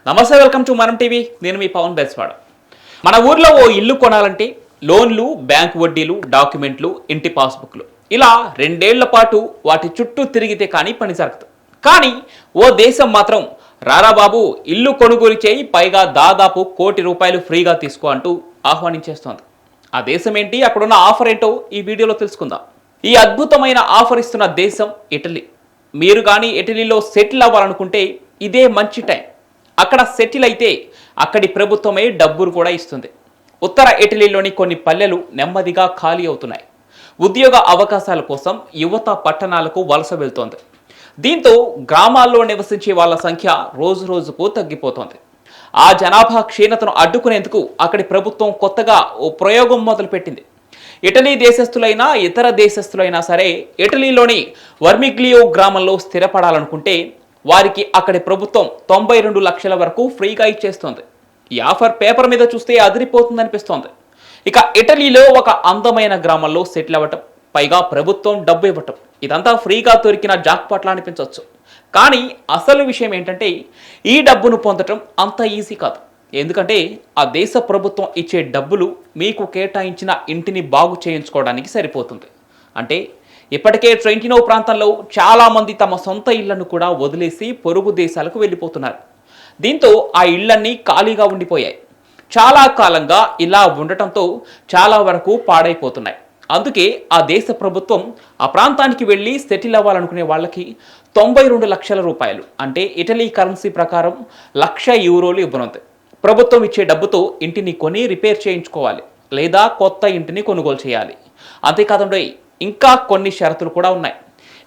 నమస్తే, welcome to మనం TV. నేను మీ పవన్ బెస్వాడ. మన ఊర్లో ఓ ఇల్లు కొనాలంటే లోన్లు, బ్యాంక్ వడ్డీలు, డాక్యుమెంట్లు, ఇంటి పాస్బుక్లు ఇలా 2 ఏళ్ల పాటు వాటి చుట్టూ తిరిగితే కానీ పని జరగదు. కానీ ఓ దేశం మాత్రం రారా బాబు ఇల్లు కొనుగోలు చేయి, పైగా దాదాపు ₹1 కోటి ఫ్రీగా తీసుకో అంటూ ఆహ్వానించేస్తోంది. ఆ దేశం ఏంటి, అక్కడున్న ఆఫర్ ఏంటో ఈ వీడియోలో తెలుసుకుందాం. ఈ అద్భుతమైన ఆఫర్ ఇస్తున్న దేశం ఇటలీ. మీరు కానీ ఇటలీలో సెటిల్ అవ్వాలనుకుంటే ఇదే మంచి టైం. అక్కడ సెటిల్ అయితే అక్కడి ప్రభుత్వమే డబ్బులు కూడా ఇస్తుంది. ఉత్తర ఇటలీలోని కొన్ని పల్లెలు నెమ్మదిగా ఖాళీ అవుతున్నాయి. ఉద్యోగ అవకాశాల కోసం యువత పట్టణాలకు వలస వెళ్తోంది. దీంతో గ్రామాల్లో నివసించే వాళ్ళ సంఖ్య రోజు రోజుకు తగ్గిపోతోంది. ఆ జనాభా క్షీణతను అడ్డుకునేందుకు అక్కడి ప్రభుత్వం కొత్తగా ఓ ప్రయోగం మొదలుపెట్టింది. ఇటలీ దేశస్థులైనా ఇతర దేశస్థులైనా సరే ఇటలీలోని వర్మిగ్లియో గ్రామంలో స్థిరపడాలనుకుంటే వారికి అక్కడి ప్రభుత్వం 92 లక్షల వరకు ఫ్రీగా ఇచ్చేస్తోంది. ఈ ఆఫర్ పేపర్ మీద చూస్తే అదిరిపోతుందనిపిస్తోంది. ఇక ఇటలీలో ఒక అందమైన గ్రామంలో సెటిల్ అవ్వటం, పైగా ప్రభుత్వం డబ్బు ఇవ్వటం, ఇదంతా ఫ్రీగా దొరికిన జాక్పాట్లా అనిపించవచ్చు. కానీ అసలు విషయం ఏంటంటే ఈ డబ్బును పొందటం అంత ఈజీ కాదు. ఎందుకంటే ఆ దేశ ప్రభుత్వం ఇచ్చే డబ్బులు మీకు కేటాయించిన ఇంటిని బాగు చేయించుకోవడానికి సరిపోతుంది. అంటే ఇప్పటికే ట్రెంటినో ప్రాంతంలో చాలామంది తమ సొంత ఇళ్లను కూడా వదిలేసి పొరుగు దేశాలకు వెళ్ళిపోతున్నారు. దీంతో ఆ ఇళ్లన్నీ ఖాళీగా ఉండిపోయాయి. చాలా కాలంగా ఇలా ఉండటంతో చాలా వరకు పాడైపోతున్నాయి. అందుకే ఆ దేశ ప్రభుత్వం ఆ ప్రాంతానికి వెళ్ళి సెటిల్ అవ్వాలనుకునే వాళ్ళకి ₹92 లక్షల, అంటే ఇటలీ కరెన్సీ ప్రకారం €1,00,000 ఇవ్వనుంది. ప్రభుత్వం ఇచ్చే డబ్బుతో ఇంటిని కొని రిపేర్ చేయించుకోవాలి, లేదా కొత్త ఇంటిని కొనుగోలు చేయాలి. అంతేకాదండి, ఇంకా కొన్ని షరతులు కూడా ఉన్నాయి.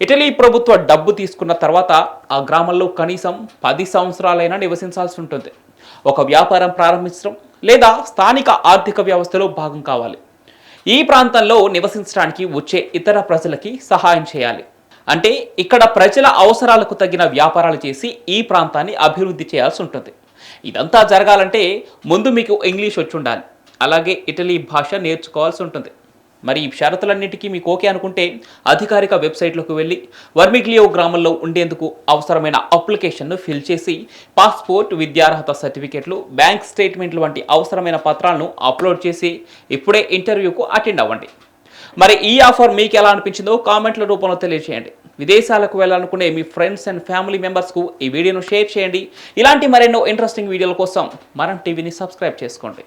ఇటలీ ప్రభుత్వ డబ్బు తీసుకున్న తర్వాత ఆ గ్రామంలో కనీసం 10 సంవత్సరాలైనా నివసించాల్సి ఉంటుంది. ఒక వ్యాపారం ప్రారంభించడం లేదా స్థానిక ఆర్థిక వ్యవస్థలో భాగం కావాలి. ఈ ప్రాంతంలో నివసించడానికి వచ్చే ఇతర ప్రజలకి సహాయం చేయాలి. అంటే ఇక్కడ ప్రజల అవసరాలకు తగిన వ్యాపారాలు చేసి ఈ ప్రాంతాన్ని అభివృద్ధి చేయాల్సి ఉంటుంది. ఇదంతా జరగాలంటే ముందు మీకు ఇంగ్లీష్ వచ్చి ఉండాలి, అలాగే ఇటలీ భాష నేర్చుకోవాల్సి ఉంటుంది. మరి ఈ షరతులన్నిటికీ మీకు ఓకే అనుకుంటే అధికారిక వెబ్సైట్లోకి వెళ్ళి వర్మిగ్లియో గ్రామంలో ఉండేందుకు అవసరమైన అప్లికేషన్ను ఫిల్ చేసి పాస్పోర్ట్, విద్యార్హత సర్టిఫికేట్లు, బ్యాంక్ స్టేట్మెంట్లు వంటి అవసరమైన పత్రాలను అప్లోడ్ చేసి ఇప్పుడే ఇంటర్వ్యూకు అటెండ్ అవ్వండి. మరి ఈ ఆఫర్ మీకు ఎలా అనిపించిందో కామెంట్ల రూపంలో తెలియజేయండి. విదేశాలకు వెళ్ళాలనుకునే మీ ఫ్రెండ్స్ అండ్ ఫ్యామిలీ మెంబర్స్కు ఈ వీడియోను షేర్ చేయండి. ఇలాంటి మరెన్నో ఇంట్రెస్టింగ్ వీడియోల కోసం మనం టీవీని సబ్స్క్రైబ్ చేసుకోండి.